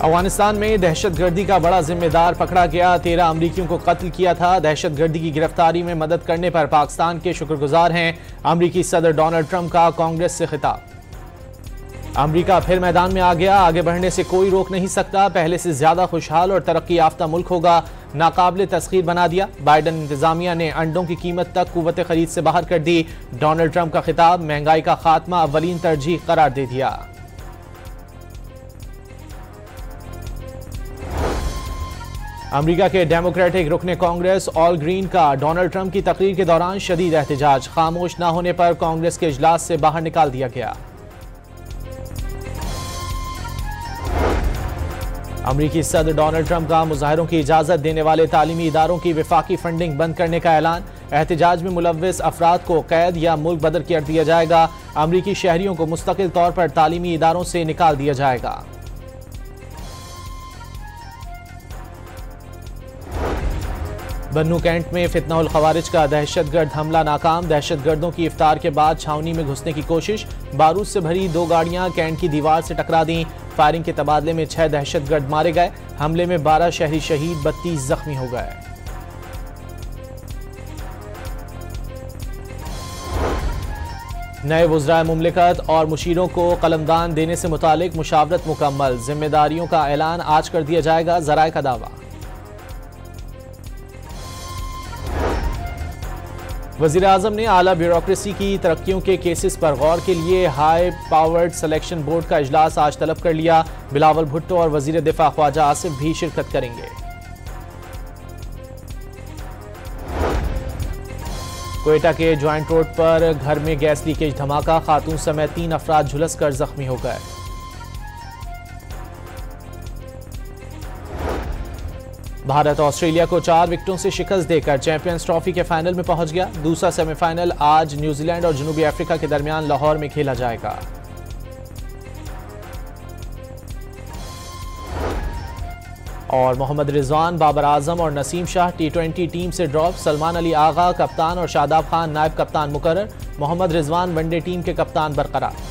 अफगानिस्तान में दहशतगर्दी का बड़ा जिम्मेदार पकड़ा गया। 13 अमरीकियों को कत्ल किया था। दहशतगर्दी की गिरफ्तारी में मदद करने पर पाकिस्तान के शुक्रगुजार हैं। अमरीकी सदर डोनाल्ड ट्रंप का कांग्रेस से खिताब। अमरीका फिर मैदान में आ गया। आगे बढ़ने से कोई रोक नहीं सकता। पहले से ज्यादा खुशहाल और तरक्की याफ्ता मुल्क होगा। नाकाबिले तस्खीर बना दिया। बाइडन इंतजामिया ने अंडों की कीमत तक कुव्वत खरीद से बाहर कर दी। डोनाल्ड ट्रंप का खिताब। महंगाई का खात्मा अव्वलीन तरजीह करार दे दिया। अमेरिका के डेमोक्रेटिक रुकने कांग्रेस ऑल ग्रीन का डोनाल्ड ट्रंप की तकरीर के दौरान शदीद एहतजाज। खामोश न होने पर कांग्रेस के इजलास से बाहर निकाल दिया गया। अमेरिकी सदर डोनाल्ड ट्रंप का मुजाहिरों की इजाजत देने वाले तालीमी इदारों की विफाकी फंडिंग बंद करने का ऐलान। एहतजाज में मुलव्विस अफराद को कैद या मुल्क बदर कर दिया जाएगा। अमेरिकी शहरियों को मुस्तकिल तौर पर तालीमी इदारों से निकाल दिया जाएगा। बन्नू कैंट में फितना उल खवारिज का दहशतगर्द हमला नाकाम। दहशतगर्दों की इफ्तार के बाद छावनी में घुसने की कोशिश। बारूद से भरी 2 गाड़ियां कैंट की दीवार से टकरा दी। फायरिंग के तबादले में 6 दहशतगर्द मारे गए। हमले में 12 शहरी शहीद, 32 जख्मी हो गए। नए वज़राए मुमलिकत और मुशीरों को कलमदान देने से मुतालिक मुशावरत मुकम्मल। जिम्मेदारियों का ऐलान आज कर दिया जाएगा, ज़राए का दावा। वज़ीर आज़म ने आला ब्यूरोक्रेसी की तरक्कियों के केसेस पर गौर के लिए हाई पावर्ड सिलेक्शन बोर्ड का इजलास आज तलब कर लिया। बिलावल भुट्टो और वज़ीर दिफा ख्वाजा आसिफ भी शिरकत करेंगे। कोयटा के ज्वाइंट रोड पर घर में गैस लीकेज धमाका। खातून समेत 3 अफराद झुलस कर जख्मी हो गए। भारत ऑस्ट्रेलिया को 4 विकेटों से शिकस्त देकर चैंपियंस ट्रॉफी के फाइनल में पहुंच गया। दूसरा सेमीफाइनल आज न्यूजीलैंड और जनूबी अफ्रीका के दरमियान लाहौर में खेला जाएगा। और मोहम्मद रिजवान, बाबर आजम और नसीम शाह T20 टीम से ड्रॉप। सलमान अली आगा कप्तान और शादाब खान नायब कप्तान मुकर्रर। मोहम्मद रिजवान वनडे टीम के कप्तान बरकरार।